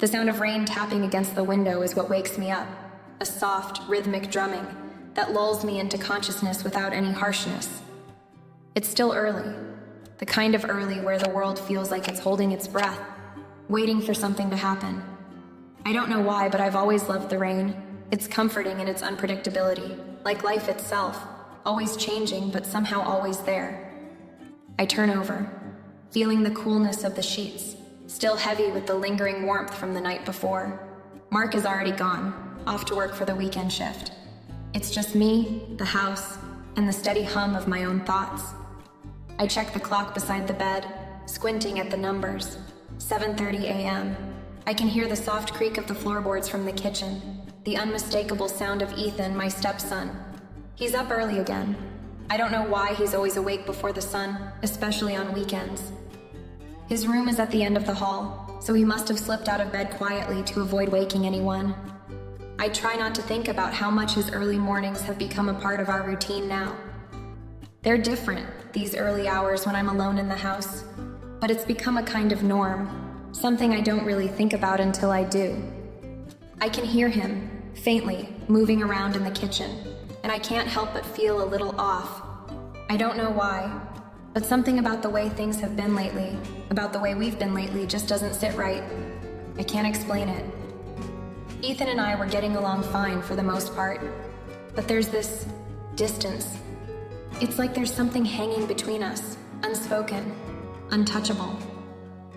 The sound of rain tapping against the window is what wakes me up, a soft, rhythmic drumming that lulls me into consciousness without any harshness. It's still early, the kind of early where the world feels like it's holding its breath, waiting for something to happen. I don't know why, but I've always loved the rain. It's comforting in its unpredictability, like life itself, always changing but somehow always there. I turn over, feeling the coolness of the sheets, still heavy with the lingering warmth from the night before. Mark is already gone, off to work for the weekend shift. It's just me, the house, and the steady hum of my own thoughts. I check the clock beside the bed, squinting at the numbers. 7:30 a.m. I can hear the soft creak of the floorboards from the kitchen, the unmistakable sound of Ethan, my stepson. He's up early again. I don't know why he's always awake before the sun, especially on weekends. His room is at the end of the hall, so he must have slipped out of bed quietly to avoid waking anyone. I try not to think about how much his early mornings have become a part of our routine now. They're different, these early hours when I'm alone in the house, but it's become a kind of norm, something I don't really think about until I do. I can hear him, faintly, moving around in the kitchen, and I can't help but feel a little off. I don't know why, but something about the way things have been lately, about the way we've been lately, just doesn't sit right. I can't explain it. Ethan and I were getting along fine for the most part, but there's this distance. It's like there's something hanging between us, unspoken, untouchable.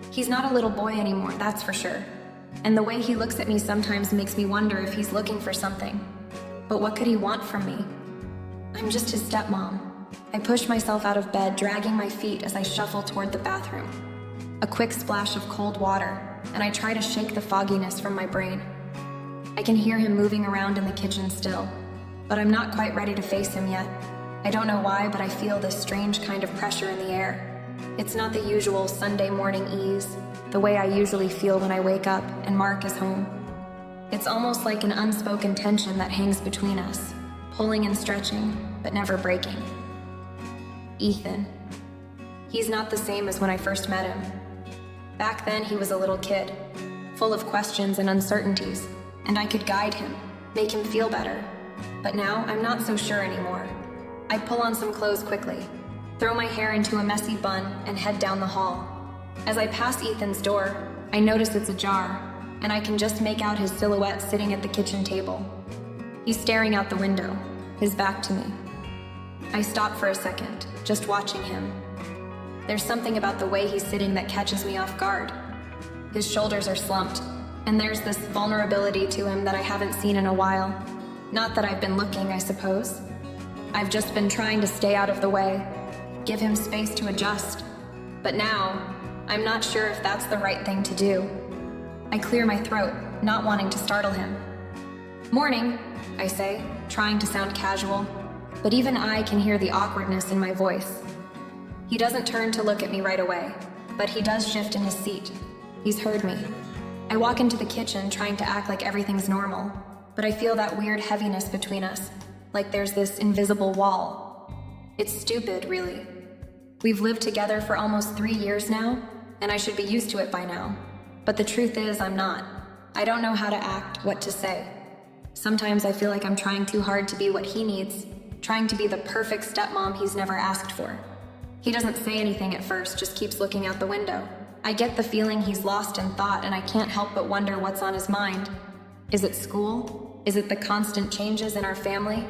He's not a little boy anymore, that's for sure. And the way he looks at me sometimes makes me wonder if he's looking for something. But what could he want from me? I'm just his stepmom. I push myself out of bed, dragging my feet as I shuffle toward the bathroom. A quick splash of cold water, and I try to shake the fogginess from my brain. I can hear him moving around in the kitchen still, but I'm not quite ready to face him yet. I don't know why, but I feel this strange kind of pressure in the air. It's not the usual Sunday morning ease, the way I usually feel when I wake up and Mark is home. It's almost like an unspoken tension that hangs between us, pulling and stretching, but never breaking. Ethan. He's not the same as when I first met him. Back then, he was a little kid, full of questions and uncertainties, and I could guide him, make him feel better. But now, I'm not so sure anymore. I pull on some clothes quickly, throw my hair into a messy bun, and head down the hall. As I pass Ethan's door, I notice it's ajar, and I can just make out his silhouette sitting at the kitchen table. He's staring out the window, his back to me. I stop for a second, just watching him. There's something about the way he's sitting that catches me off guard. His shoulders are slumped, and there's this vulnerability to him that I haven't seen in a while. Not that I've been looking, I suppose. I've just been trying to stay out of the way, give him space to adjust. But now, I'm not sure if that's the right thing to do. I clear my throat, not wanting to startle him. "Morning," I say, trying to sound casual, but even I can hear the awkwardness in my voice. He doesn't turn to look at me right away, but he does shift in his seat. He's heard me. I walk into the kitchen trying to act like everything's normal, but I feel that weird heaviness between us, like there's this invisible wall. It's stupid, really. We've lived together for almost 3 years now, and I should be used to it by now. But the truth is, I'm not. I don't know how to act, what to say. Sometimes I feel like I'm trying too hard to be what he needs, trying to be the perfect stepmom he's never asked for. He doesn't say anything at first, just keeps looking out the window. I get the feeling he's lost in thought, and I can't help but wonder what's on his mind. Is it school? Is it the constant changes in our family?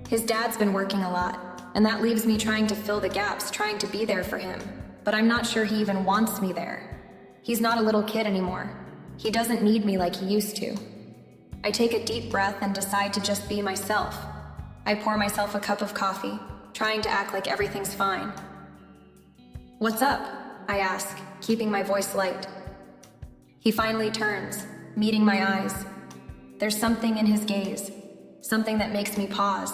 His dad's been working a lot, and that leaves me trying to fill the gaps, trying to be there for him. But I'm not sure he even wants me there. He's not a little kid anymore. He doesn't need me like he used to. I take a deep breath and decide to just be myself. I pour myself a cup of coffee, trying to act like everything's fine. "What's up?" I ask, keeping my voice light. He finally turns, meeting my eyes. There's something in his gaze, something that makes me pause.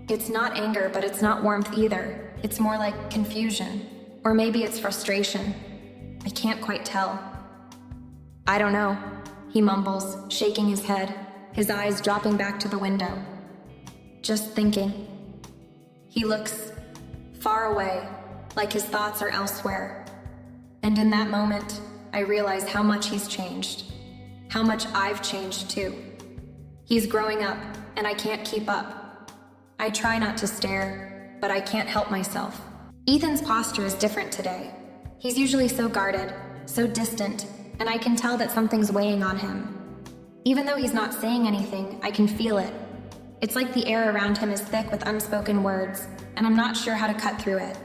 It's not anger, but it's not warmth either. It's more like confusion, or maybe it's frustration. I can't quite tell. "I don't know," he mumbles, shaking his head, his eyes dropping back to the window. "Just thinking." He looks far away, like his thoughts are elsewhere. And in that moment, I realize how much he's changed. how much I've changed too. He's growing up, and I can't keep up. I try not to stare, but I can't help myself. Ethan's posture is different today. He's usually so guarded, so distant, and I can tell that something's weighing on him. Even though he's not saying anything, I can feel it. It's like the air around him is thick with unspoken words, and I'm not sure how to cut through it.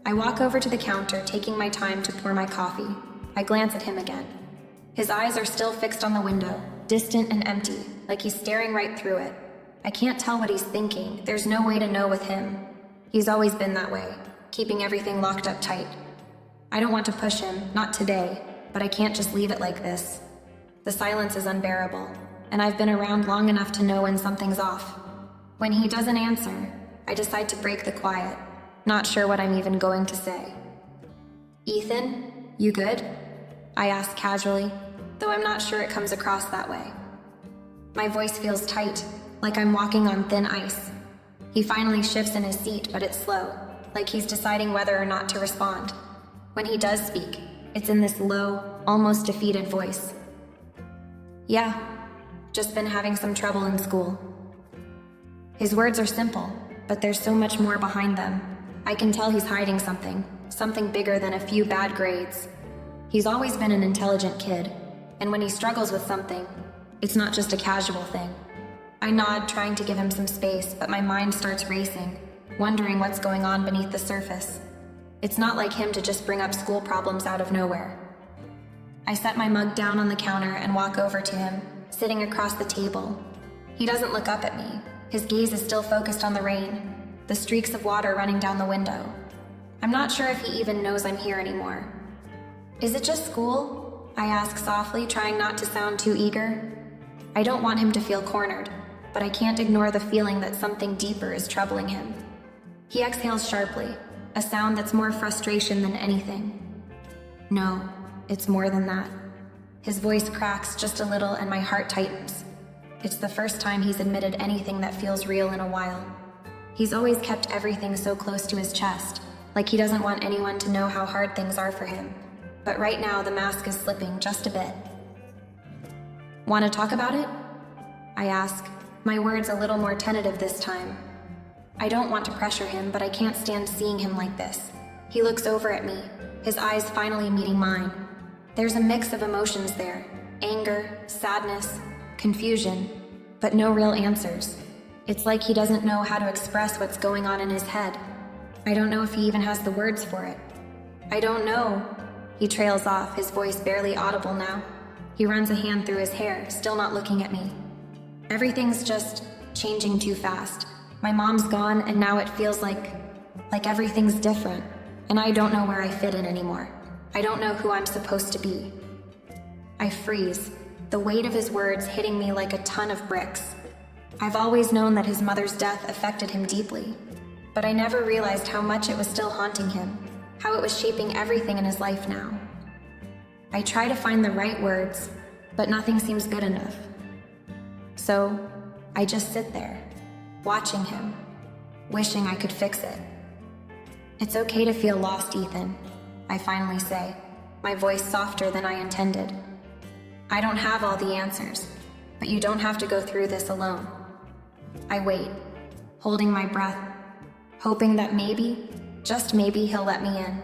I walk over to the counter, taking my time to pour my coffee. I glance at him again. His eyes are still fixed on the window, distant and empty, like he's staring right through it. I can't tell what he's thinking. There's no way to know with him. He's always been that way, keeping everything locked up tight. I don't want to push him, not today, but I can't just leave it like this. The silence is unbearable, and I've been around long enough to know when something's off. When he doesn't answer, I decide to break the quiet, not sure what I'm even going to say. "Ethan, you good?" I ask casually, though I'm not sure it comes across that way. My voice feels tight, like I'm walking on thin ice. He finally shifts in his seat, but it's slow, like he's deciding whether or not to respond. When he does speak, it's in this low, almost defeated voice. "Yeah, just been having some trouble in school." His words are simple, but there's so much more behind them. I can tell he's hiding something bigger than a few bad grades. He's always been an intelligent kid, and when he struggles with something, it's not just a casual thing. I nod, trying to give him some space, but my mind starts racing, wondering what's going on beneath the surface. It's not like him to just bring up school problems out of nowhere. I set my mug down on the counter and walk over to him, sitting across the table. He doesn't look up at me. His gaze is still focused on the rain, the streaks of water running down the window. I'm not sure if he even knows I'm here anymore. "Is it just school?" I ask softly, trying not to sound too eager. I don't want him to feel cornered, but I can't ignore the feeling that something deeper is troubling him. He exhales sharply, a sound that's more frustration than anything. "No, it's more than that." His voice cracks just a little and my heart tightens. It's the first time he's admitted anything that feels real in a while. He's always kept everything so close to his chest, like he doesn't want anyone to know how hard things are for him. But right now the mask is slipping just a bit. "Want to talk about it?" I ask, my words a little more tentative this time. I don't want to pressure him, but I can't stand seeing him like this. He looks over at me, his eyes finally meeting mine. There's a mix of emotions there: anger, sadness, confusion, but no real answers. It's like he doesn't know how to express what's going on in his head. I don't know if he even has the words for it. "I don't know." He trails off, his voice barely audible now. He runs a hand through his hair, still not looking at me. Everything's just changing too fast. My mom's gone, and now it feels like everything's different, and I don't know where I fit in anymore. I don't know who I'm supposed to be. I freeze, the weight of his words hitting me like a ton of bricks. I've always known that his mother's death affected him deeply, but I never realized how much it was still haunting him, how it was shaping everything in his life now. I try to find the right words, but nothing seems good enough. So, I just sit there, watching him, wishing I could fix it. "It's okay to feel lost, Ethan," I finally say, my voice softer than I intended. "I don't have all the answers, but you don't have to go through this alone." I wait, holding my breath, hoping that maybe, just maybe, he'll let me in.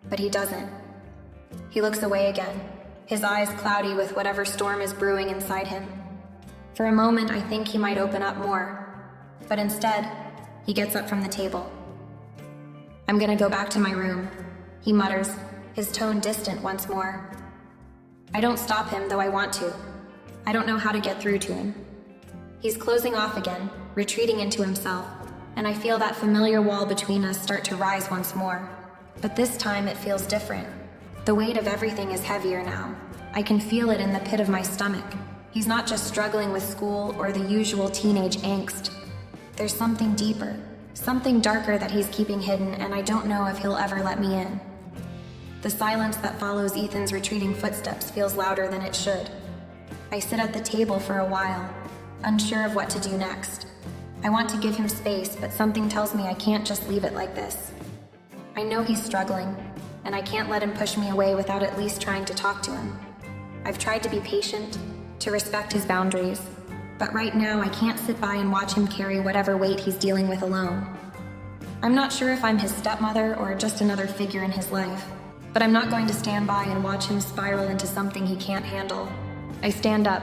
But he doesn't. He looks away again, his eyes cloudy with whatever storm is brewing inside him. For a moment, I think he might open up more, but instead, he gets up from the table. "I'm gonna go back to my room," he mutters, his tone distant once more. I don't stop him, though I want to. I don't know how to get through to him. He's closing off again, retreating into himself, and I feel that familiar wall between us start to rise once more. But this time it feels different. The weight of everything is heavier now. I can feel it in the pit of my stomach. He's not just struggling with school or the usual teenage angst. There's something deeper, something darker that he's keeping hidden, and I don't know if he'll ever let me in. The silence that follows Ethan's retreating footsteps feels louder than it should. I sit at the table for a while, unsure of what to do next. I want to give him space, but something tells me I can't just leave it like this. I know he's struggling, and I can't let him push me away without at least trying to talk to him. I've tried to be patient, to respect his boundaries. But right now, I can't sit by and watch him carry whatever weight he's dealing with alone. I'm not sure if I'm his stepmother or just another figure in his life, but I'm not going to stand by and watch him spiral into something he can't handle. I stand up,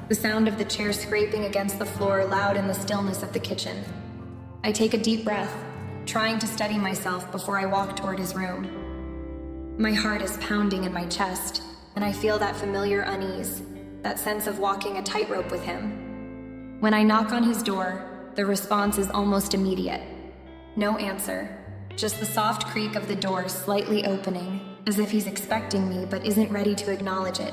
the sound of the chair scraping against the floor loud in the stillness of the kitchen. I take a deep breath, trying to steady myself before I walk toward his room. My heart is pounding in my chest, and I feel that familiar unease, that sense of walking a tightrope with him. When I knock on his door, the response is almost immediate. No answer, just the soft creak of the door slightly opening, as if he's expecting me but isn't ready to acknowledge it.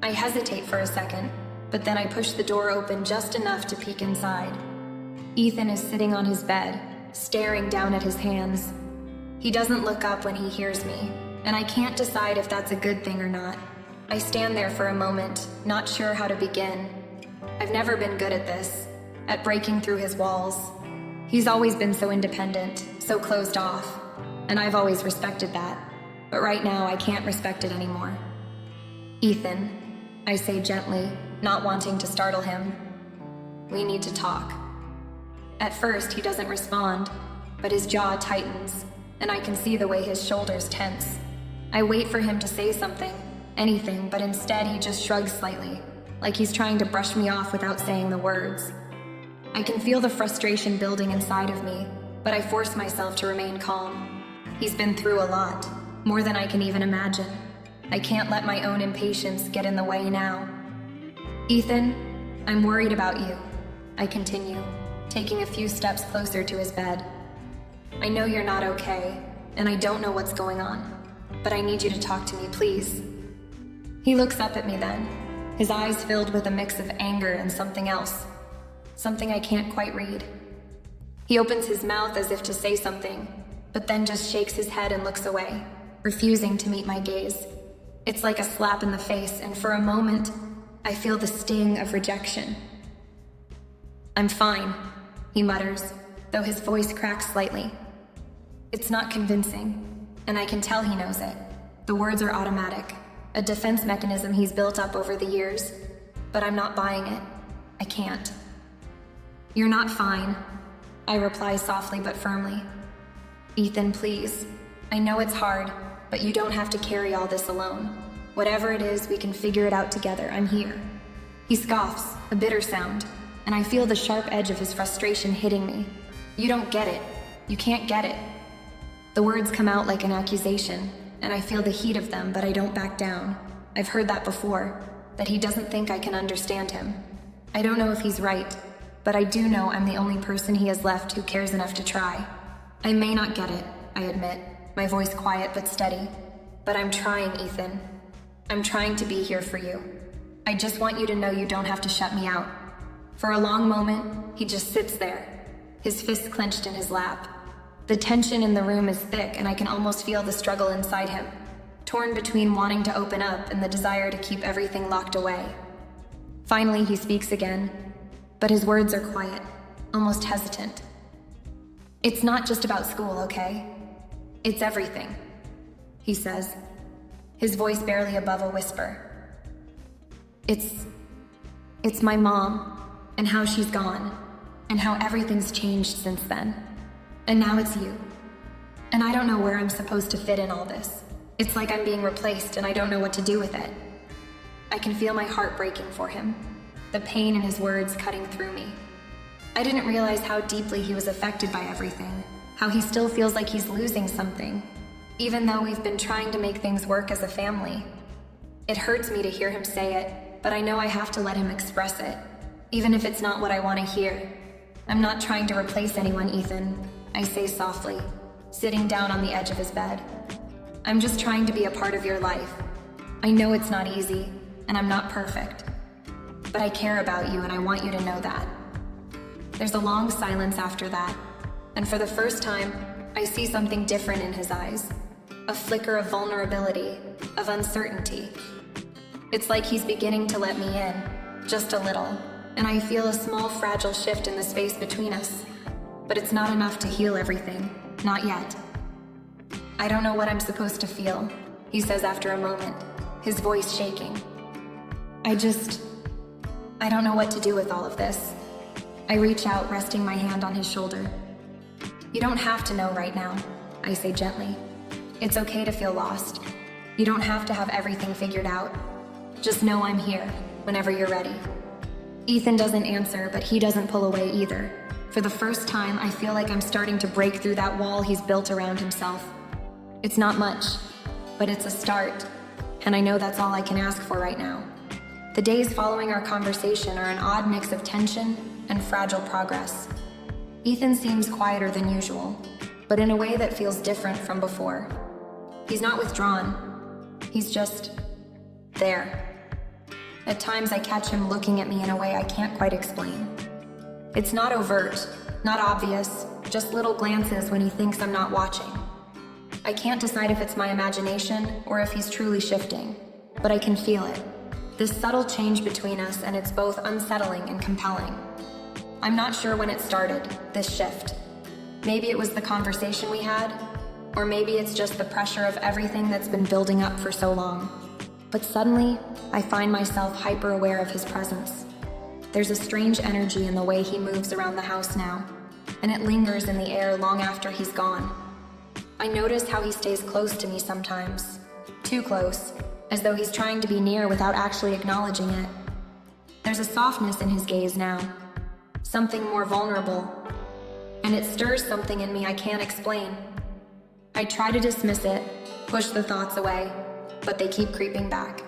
I hesitate for a second, but then I push the door open just enough to peek inside. Ethan is sitting on his bed, staring down at his hands. He doesn't look up when he hears me, and I can't decide if that's a good thing or not. I stand there for a moment, not sure how to begin. I've never been good at this, at breaking through his walls. He's always been so independent, so closed off, and I've always respected that. But right now, I can't respect it anymore. Ethan, I say gently, not wanting to startle him. We need to talk. At first, he doesn't respond, but his jaw tightens, and I can see the way his shoulders tense. I wait for him to say something, anything, but instead he just shrugs slightly, like he's trying to brush me off without saying the words. I can feel the frustration building inside of me, but I force myself to remain calm. He's been through a lot, more than I can even imagine. I can't let my own impatience get in the way now. Ethan, I'm worried about you, I continue, taking a few steps closer to his bed. I know you're not okay, and I don't know what's going on, but I need you to talk to me, please. He looks up at me then, his eyes filled with a mix of anger and something else, something I can't quite read. He opens his mouth as if to say something, but then just shakes his head and looks away, refusing to meet my gaze. It's like a slap in the face, and for a moment, I feel the sting of rejection. I'm fine, he mutters, though his voice cracks slightly. It's not convincing, and I can tell he knows it. The words are automatic, a defense mechanism he's built up over the years, but I'm not buying it. I can't. You're not fine, I reply softly but firmly. Ethan, please. I know it's hard, but you don't have to carry all this alone. Whatever it is, we can figure it out together. I'm here. He scoffs, a bitter sound, and I feel the sharp edge of his frustration hitting me. You don't get it. You can't get it. The words come out like an accusation, and I feel the heat of them, but I don't back down. I've heard that before, that he doesn't think I can understand him. I don't know if he's right, but I do know I'm the only person he has left who cares enough to try. I may not get it, I admit, my voice quiet but steady. But I'm trying, Ethan. I'm trying to be here for you. I just want you to know you don't have to shut me out. For a long moment, he just sits there, his fists clenched in his lap. The tension in the room is thick, and I can almost feel the struggle inside him, torn between wanting to open up and the desire to keep everything locked away. Finally, he speaks again, but his words are quiet, almost hesitant. It's not just about school, okay? It's everything, he says, his voice barely above a whisper. It's my mom, and how she's gone, and how everything's changed since then. And now it's you. And I don't know where I'm supposed to fit in all this. It's like I'm being replaced and I don't know what to do with it. I can feel my heart breaking for him, the pain in his words cutting through me. I didn't realize how deeply he was affected by everything, how he still feels like he's losing something, even though we've been trying to make things work as a family. It hurts me to hear him say it, but I know I have to let him express it, even if it's not what I want to hear. I'm not trying to replace anyone, Ethan, I say softly, sitting down on the edge of his bed. I'm just trying to be a part of your life. I know it's not easy, and I'm not perfect. But I care about you, and I want you to know that. There's a long silence after that, and for the first time, I see something different in his eyes. A flicker of vulnerability, of uncertainty. It's like he's beginning to let me in, just a little, and I feel a small fragile shift in the space between us. But it's not enough to heal everything, not yet. I don't know what I'm supposed to feel, he says after a moment, his voice shaking. I don't know what to do with all of this. I reach out, resting my hand on his shoulder. You don't have to know right now, I say gently. It's okay to feel lost. You don't have to have everything figured out. Just know I'm here, whenever you're ready. Ethan doesn't answer, but he doesn't pull away either. For the first time, I feel like I'm starting to break through that wall he's built around himself. It's not much, but it's a start, and I know that's all I can ask for right now. The days following our conversation are an odd mix of tension and fragile progress. Ethan seems quieter than usual, but in a way that feels different from before. He's not withdrawn. He's just there. At times I catch him looking at me in a way I can't quite explain. It's not overt, not obvious, just little glances when he thinks I'm not watching. I can't decide if it's my imagination or if he's truly shifting, but I can feel it. This subtle change between us, and it's both unsettling and compelling. I'm not sure when it started, this shift. Maybe it was the conversation we had, or maybe it's just the pressure of everything that's been building up for so long. But suddenly, I find myself hyper-aware of his presence. There's a strange energy in the way he moves around the house now, and it lingers in the air long after he's gone. I notice how he stays close to me sometimes, too close, as though he's trying to be near without actually acknowledging it. There's a softness in his gaze now, something more vulnerable, and it stirs something in me I can't explain. I try to dismiss it, push the thoughts away, but they keep creeping back.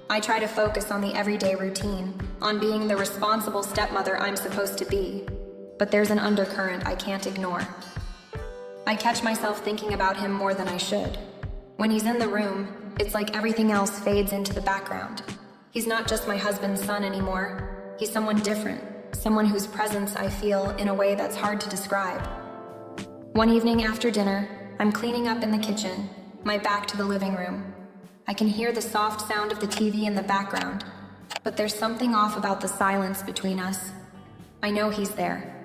I try to focus on the everyday routine, on being the responsible stepmother I'm supposed to be, but there's an undercurrent I can't ignore. I catch myself thinking about him more than I should. When he's in the room, it's like everything else fades into the background. He's not just my husband's son anymore. He's someone different, someone whose presence I feel in a way that's hard to describe. One evening after dinner, I'm cleaning up in the kitchen, my back to the living room. I can hear the soft sound of the TV in the background, but there's something off about the silence between us. I know he's there,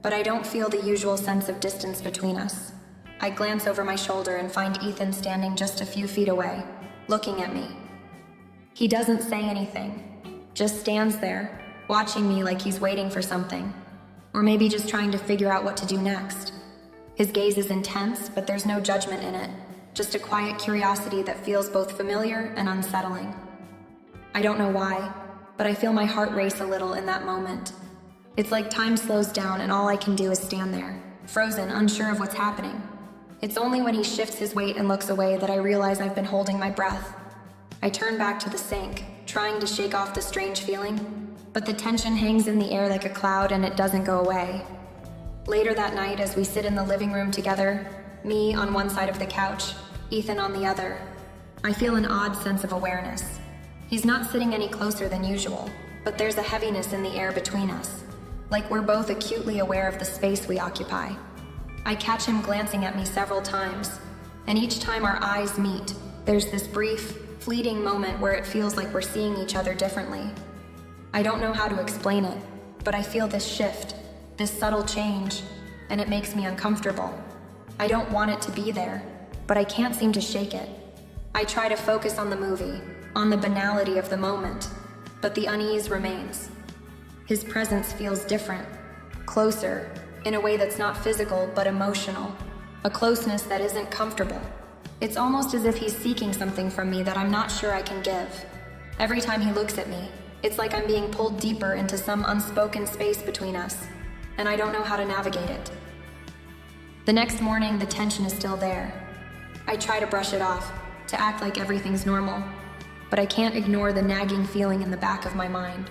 but I don't feel the usual sense of distance between us. I glance over my shoulder and find Ethan standing just a few feet away, looking at me. He doesn't say anything, just stands there, watching me like he's waiting for something, or maybe just trying to figure out what to do next. His gaze is intense, but there's no judgment in it, just a quiet curiosity that feels both familiar and unsettling. I don't know why, but I feel my heart race a little in that moment. It's like time slows down and all I can do is stand there, frozen, unsure of what's happening. It's only when he shifts his weight and looks away that I realize I've been holding my breath. I turn back to the sink, trying to shake off the strange feeling, but the tension hangs in the air like a cloud and it doesn't go away. Later that night, as we sit in the living room together, me on one side of the couch, Ethan on the other, I feel an odd sense of awareness. He's not sitting any closer than usual, but there's a heaviness in the air between us, like we're both acutely aware of the space we occupy. I catch him glancing at me several times, and each time our eyes meet, there's this brief, fleeting moment where it feels like we're seeing each other differently. I don't know how to explain it, but I feel this shift, this subtle change, and it makes me uncomfortable. I don't want it to be there, but I can't seem to shake it. I try to focus on the movie, on the banality of the moment, but the unease remains. His presence feels different, closer, in a way that's not physical but emotional, a closeness that isn't comfortable. It's almost as if he's seeking something from me that I'm not sure I can give. Every time he looks at me, it's like I'm being pulled deeper into some unspoken space between us, and I don't know how to navigate it. The next morning, the tension is still there. I try to brush it off, to act like everything's normal, but I can't ignore the nagging feeling in the back of my mind.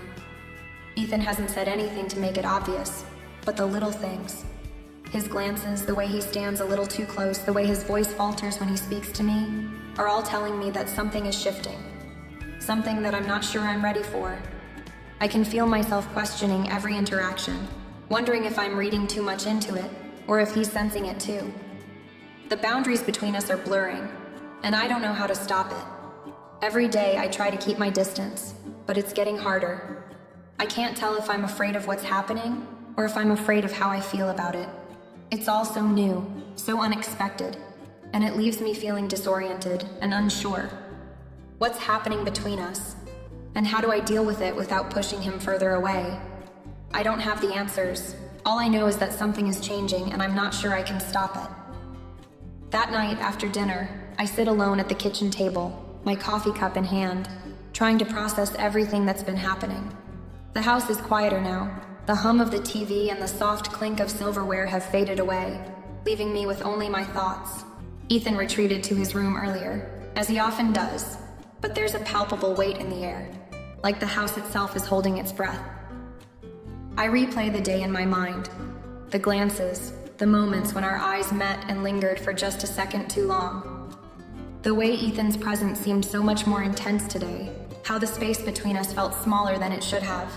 Ethan hasn't said anything to make it obvious, but the little things. His glances, the way he stands a little too close, the way his voice falters when he speaks to me, are all telling me that something is shifting. Something that I'm not sure I'm ready for. I can feel myself questioning every interaction, wondering if I'm reading too much into it, or if he's sensing it too. The boundaries between us are blurring, and I don't know how to stop it. Every day I try to keep my distance, but it's getting harder. I can't tell if I'm afraid of what's happening, or if I'm afraid of how I feel about it. It's all so new, so unexpected, and it leaves me feeling disoriented and unsure. What's happening between us? And how do I deal with it without pushing him further away? I don't have the answers. All I know is that something is changing and I'm not sure I can stop it. That night after dinner, I sit alone at the kitchen table, my coffee cup in hand, trying to process everything that's been happening. The house is quieter now. The hum of the TV and the soft clink of silverware have faded away, leaving me with only my thoughts. Ethan retreated to his room earlier, as he often does, but there's a palpable weight in the air, like the house itself is holding its breath. I replay the day in my mind, the glances, the moments when our eyes met and lingered for just a second too long. The way Ethan's presence seemed so much more intense today, how the space between us felt smaller than it should have.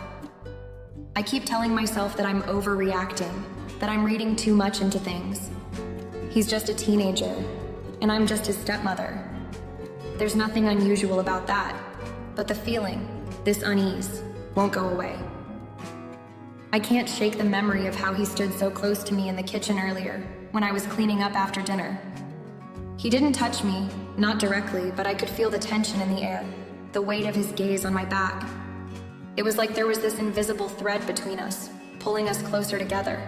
I keep telling myself that I'm overreacting, that I'm reading too much into things. He's just a teenager, and I'm just his stepmother. There's nothing unusual about that, but the feeling, this unease, won't go away. I can't shake the memory of how he stood so close to me in the kitchen earlier, when I was cleaning up after dinner. He didn't touch me, not directly, but I could feel the tension in the air, the weight of his gaze on my back. It was like there was this invisible thread between us, pulling us closer together.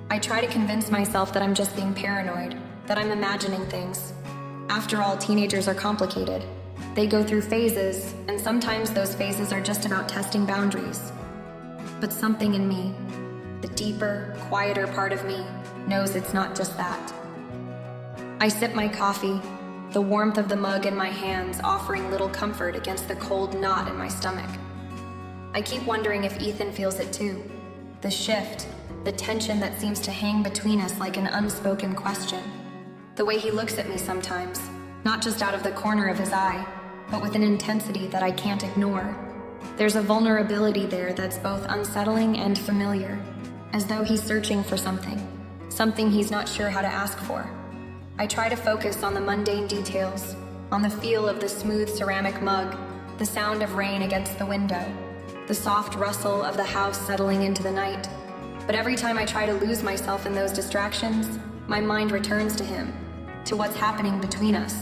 I try to convince myself that I'm just being paranoid, that I'm imagining things. After all, teenagers are complicated. They go through phases, and sometimes those phases are just about testing boundaries. But something in me, the deeper, quieter part of me, knows it's not just that. I sip my coffee, the warmth of the mug in my hands offering little comfort against the cold knot in my stomach. I keep wondering if Ethan feels it too. The shift, the tension that seems to hang between us like an unspoken question. The way he looks at me sometimes, not just out of the corner of his eye, but with an intensity that I can't ignore. There's a vulnerability there that's both unsettling and familiar, as though he's searching for something he's not sure how to ask for. I try to focus on the mundane details, on the feel of the smooth ceramic mug, the sound of rain against the window, the soft rustle of the house settling into the night. But every time I try to lose myself in those distractions, my mind returns to him, to what's happening between us.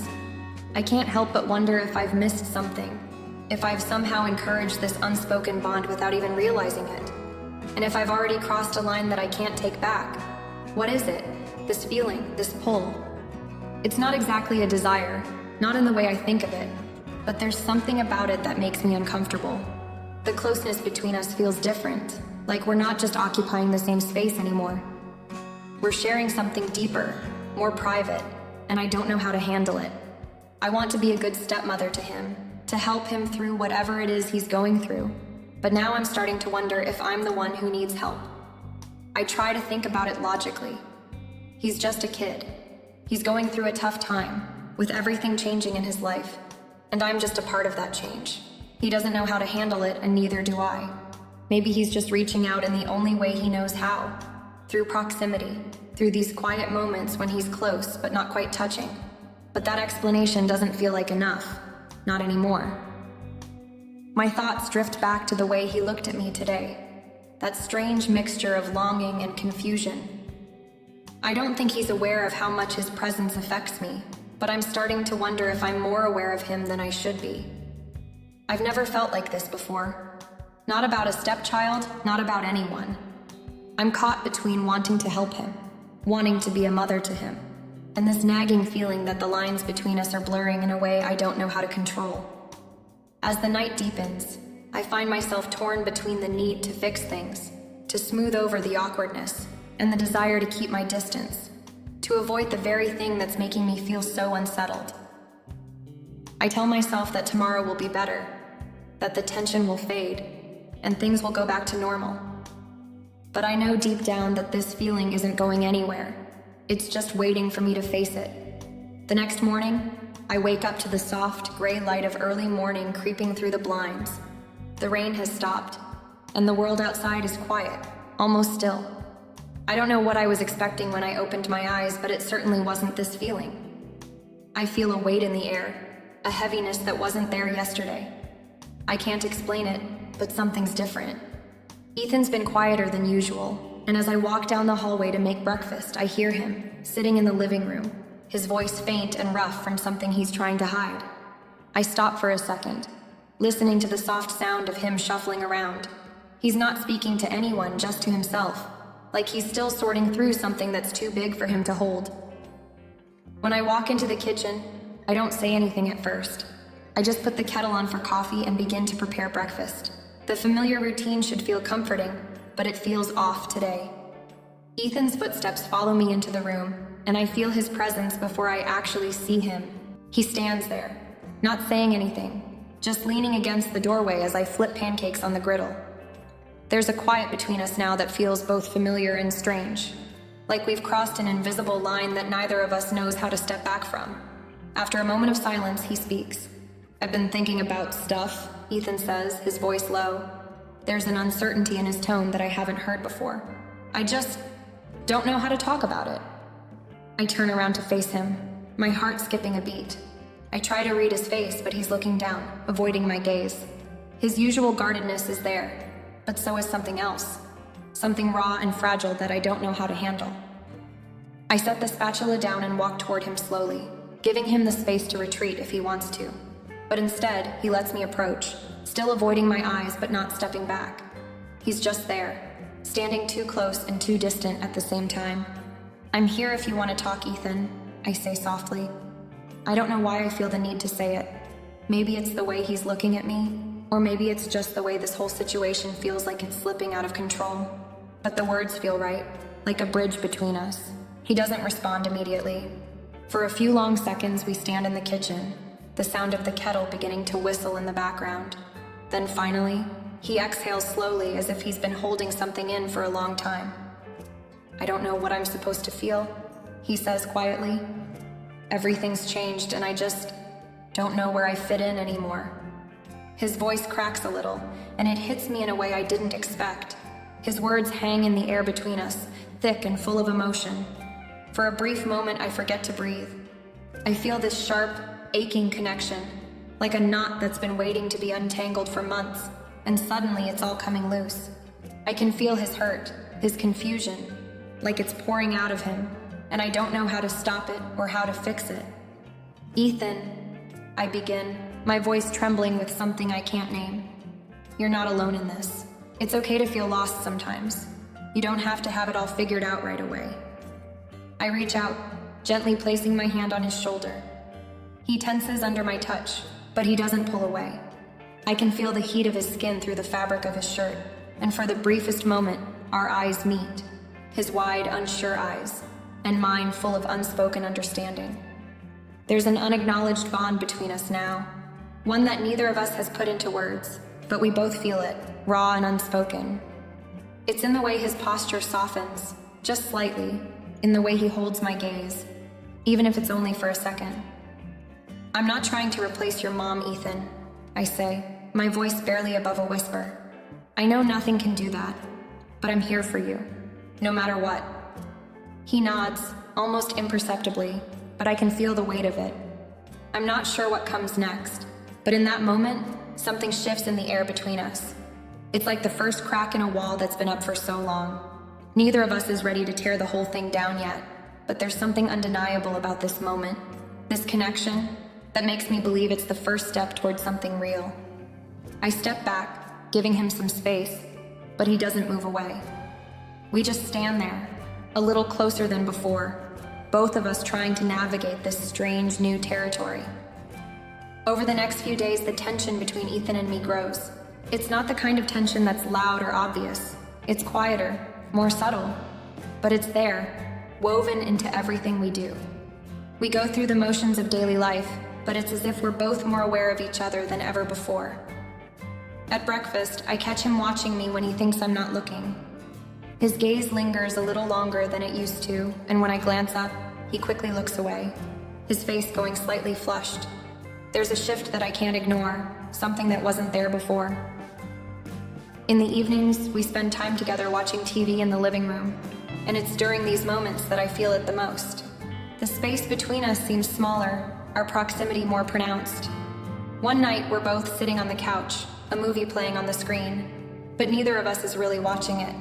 I can't help but wonder if I've missed something, if I've somehow encouraged this unspoken bond without even realizing it, and if I've already crossed a line that I can't take back. What is it? This feeling, this pull? It's not exactly a desire, not in the way I think of it, but there's something about it that makes me uncomfortable. The closeness between us feels different, like we're not just occupying the same space anymore. We're sharing something deeper, more private, and I don't know how to handle it. I want to be a good stepmother to him, to help him through whatever it is he's going through, but now I'm starting to wonder if I'm the one who needs help. I try to think about it logically. He's just a kid. He's going through a tough time, with everything changing in his life, and I'm just a part of that change. He doesn't know how to handle it, and neither do I. Maybe he's just reaching out in the only way he knows how, through proximity, through these quiet moments when he's close but not quite touching. But that explanation doesn't feel like enough, not anymore. My thoughts drift back to the way he looked at me today, that strange mixture of longing and confusion. I don't think he's aware of how much his presence affects me, but I'm starting to wonder if I'm more aware of him than I should be. I've never felt like this before. Not about a stepchild, not about anyone. I'm caught between wanting to help him, wanting to be a mother to him, and this nagging feeling that the lines between us are blurring in a way I don't know how to control. As the night deepens, I find myself torn between the need to fix things, to smooth over the awkwardness, and the desire to keep my distance, to avoid the very thing that's making me feel so unsettled. I tell myself that tomorrow will be better, that the tension will fade, and things will go back to normal. But I know deep down that this feeling isn't going anywhere. It's just waiting for me to face it. The next morning, I wake up to the soft, gray light of early morning creeping through the blinds. The rain has stopped, and the world outside is quiet, almost still. I don't know what I was expecting when I opened my eyes, but it certainly wasn't this feeling. I feel a weight in the air, a heaviness that wasn't there yesterday. I can't explain it, but something's different. Ethan's been quieter than usual, and as I walk down the hallway to make breakfast, I hear him, sitting in the living room, his voice faint and rough from something he's trying to hide. I stop for a second, listening to the soft sound of him shuffling around. He's not speaking to anyone, just to himself, like he's still sorting through something that's too big for him to hold. When I walk into the kitchen, I don't say anything at first. I just put the kettle on for coffee and begin to prepare breakfast. The familiar routine should feel comforting, but it feels off today. Ethan's footsteps follow me into the room, and I feel his presence before I actually see him. He stands there, not saying anything, just leaning against the doorway as I flip pancakes on the griddle. There's a quiet between us now that feels both familiar and strange, like we've crossed an invisible line that neither of us knows how to step back from. After a moment of silence, he speaks. "I've been thinking about stuff," Ethan says, his voice low. There's an uncertainty in his tone that I haven't heard before. I just don't know how to talk about it. I turn around to face him, my heart skipping a beat. I try to read his face, but he's looking down, avoiding my gaze. His usual guardedness is there, but so is something else. Something raw and fragile that I don't know how to handle. I set the spatula down and walk toward him slowly, giving him the space to retreat if he wants to. But instead, he lets me approach, still avoiding my eyes but not stepping back. He's just there, standing too close and too distant at the same time. "I'm here if you want to talk, Ethan," I say softly. I don't know why I feel the need to say it. Maybe it's the way he's looking at me, or maybe it's just the way this whole situation feels like it's slipping out of control. But the words feel right, like a bridge between us. He doesn't respond immediately. For a few long seconds, we stand in the kitchen, the sound of the kettle beginning to whistle in the background. Then finally, he exhales slowly as if he's been holding something in for a long time. "I don't know what I'm supposed to feel," he says quietly. "Everything's changed and I just don't know where I fit in anymore." His voice cracks a little, and it hits me in a way I didn't expect. His words hang in the air between us, thick and full of emotion. For a brief moment, I forget to breathe. I feel this sharp, aching connection, like a knot that's been waiting to be untangled for months, and suddenly it's all coming loose. I can feel his hurt, his confusion, like it's pouring out of him, and I don't know how to stop it or how to fix it. "Ethan," I begin, my voice trembling with something I can't name. "You're not alone in this. It's okay to feel lost sometimes. You don't have to have it all figured out right away." I reach out, gently placing my hand on his shoulder. He tenses under my touch, but he doesn't pull away. I can feel the heat of his skin through the fabric of his shirt, and for the briefest moment, our eyes meet. His wide, unsure eyes, and mine full of unspoken understanding. There's an unacknowledged bond between us now, one that neither of us has put into words, but we both feel it, raw and unspoken. It's in the way his posture softens, just slightly, in the way he holds my gaze, even if it's only for a second. "I'm not trying to replace your mom, Ethan," I say, my voice barely above a whisper. "I know nothing can do that, but I'm here for you, no matter what." He nods, almost imperceptibly, but I can feel the weight of it. I'm not sure what comes next, but in that moment, something shifts in the air between us. It's like the first crack in a wall that's been up for so long. Neither of us is ready to tear the whole thing down yet, but there's something undeniable about this moment, this connection, that makes me believe it's the first step towards something real. I step back, giving him some space, but he doesn't move away. We just stand there, a little closer than before, both of us trying to navigate this strange new territory. Over the next few days, the tension between Ethan and me grows. It's not the kind of tension that's loud or obvious. It's quieter, more subtle, but it's there, woven into everything we do. We go through the motions of daily life, but it's as if we're both more aware of each other than ever before. At breakfast, I catch him watching me when he thinks I'm not looking. His gaze lingers a little longer than it used to, and when I glance up, he quickly looks away, his face going slightly flushed. There's a shift that I can't ignore, something that wasn't there before. In the evenings, we spend time together watching TV in the living room, and it's during these moments that I feel it the most. The space between us seems smaller, our proximity more pronounced. One night, we're both sitting on the couch, a movie playing on the screen, but neither of us is really watching it.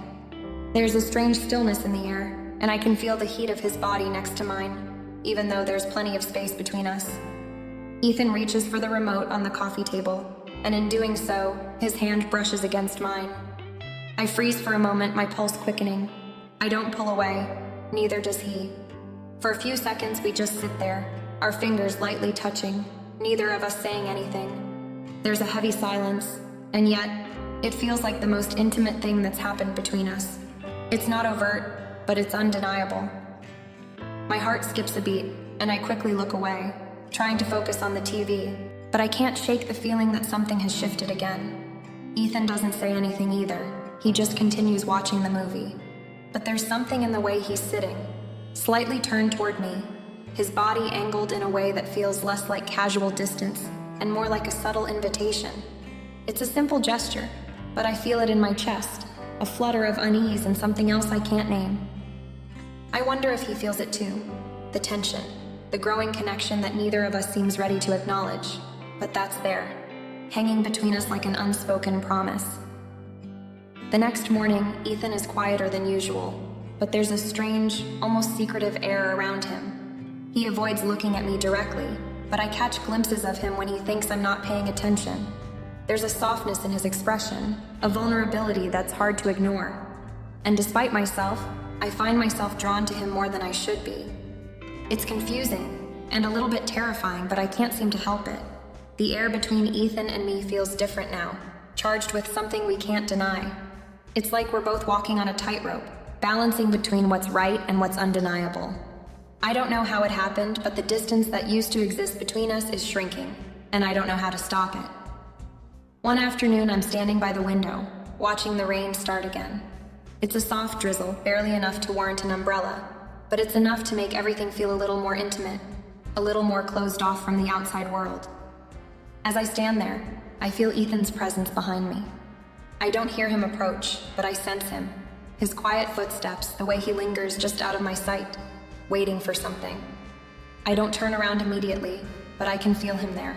There's a strange stillness in the air, and I can feel the heat of his body next to mine, even though there's plenty of space between us. Ethan reaches for the remote on the coffee table, and in doing so, his hand brushes against mine. I freeze for a moment, my pulse quickening. I don't pull away, neither does he. For a few seconds, we just sit there, our fingers lightly touching, neither of us saying anything. There's a heavy silence, and yet, it feels like the most intimate thing that's happened between us. It's not overt, but it's undeniable. My heart skips a beat, and I quickly look away, trying to focus on the TV, but I can't shake the feeling that something has shifted again. Ethan doesn't say anything either. He just continues watching the movie. But there's something in the way he's sitting, slightly turned toward me, his body angled in a way that feels less like casual distance and more like a subtle invitation. It's a simple gesture, but I feel it in my chest, a flutter of unease and something else I can't name. I wonder if he feels it too, the tension, the growing connection that neither of us seems ready to acknowledge, but that's there, hanging between us like an unspoken promise. The next morning, Ethan is quieter than usual, but there's a strange, almost secretive air around him. He avoids looking at me directly, but I catch glimpses of him when he thinks I'm not paying attention. There's a softness in his expression, a vulnerability that's hard to ignore. And despite myself, I find myself drawn to him more than I should be. It's confusing and a little bit terrifying, but I can't seem to help it. The air between Ethan and me feels different now, charged with something we can't deny. It's like we're both walking on a tightrope, balancing between what's right and what's undeniable. I don't know how it happened, but the distance that used to exist between us is shrinking, and I don't know how to stop it. One afternoon, I'm standing by the window, watching the rain start again. It's a soft drizzle, barely enough to warrant an umbrella, but it's enough to make everything feel a little more intimate, a little more closed off from the outside world. As I stand there, I feel Ethan's presence behind me. I don't hear him approach, but I sense him. His quiet footsteps, the way he lingers just out of my sight, waiting for something. I don't turn around immediately, but I can feel him there,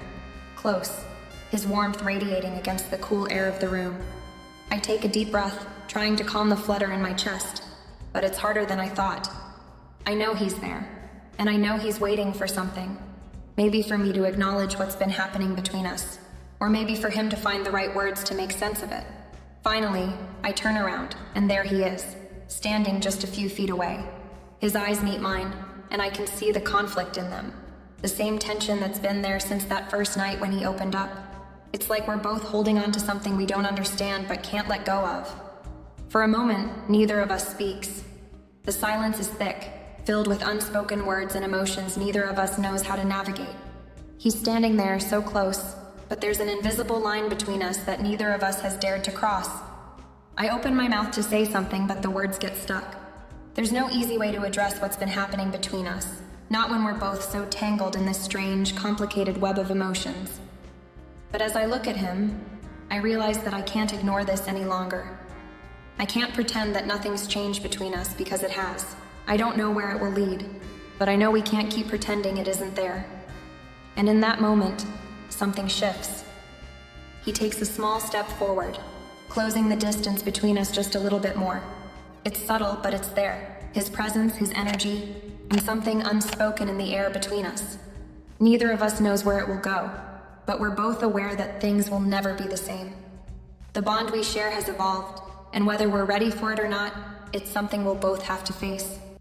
close, his warmth radiating against the cool air of the room. I take a deep breath, trying to calm the flutter in my chest, but it's harder than I thought. I know he's there, and I know he's waiting for something. Maybe for me to acknowledge what's been happening between us, or maybe for him to find the right words to make sense of it. Finally, I turn around, and there he is, standing just a few feet away. His eyes meet mine, and I can see the conflict in them, the same tension that's been there since that first night when he opened up. It's like we're both holding on to something we don't understand but can't let go of. For a moment, neither of us speaks. The silence is thick, filled with unspoken words and emotions neither of us knows how to navigate. He's standing there so close, but there's an invisible line between us that neither of us has dared to cross. I open my mouth to say something, but the words get stuck. There's no easy way to address what's been happening between us, not when we're both so tangled in this strange, complicated web of emotions. But as I look at him, I realize that I can't ignore this any longer. I can't pretend that nothing's changed between us because it has. I don't know where it will lead, but I know we can't keep pretending it isn't there. And in that moment, something shifts. He takes a small step forward, closing the distance between us just a little bit more. It's subtle, but it's there. His presence, his energy, and something unspoken in the air between us. Neither of us knows where it will go, but we're both aware that things will never be the same. The bond we share has evolved, and whether we're ready for it or not, it's something we'll both have to face.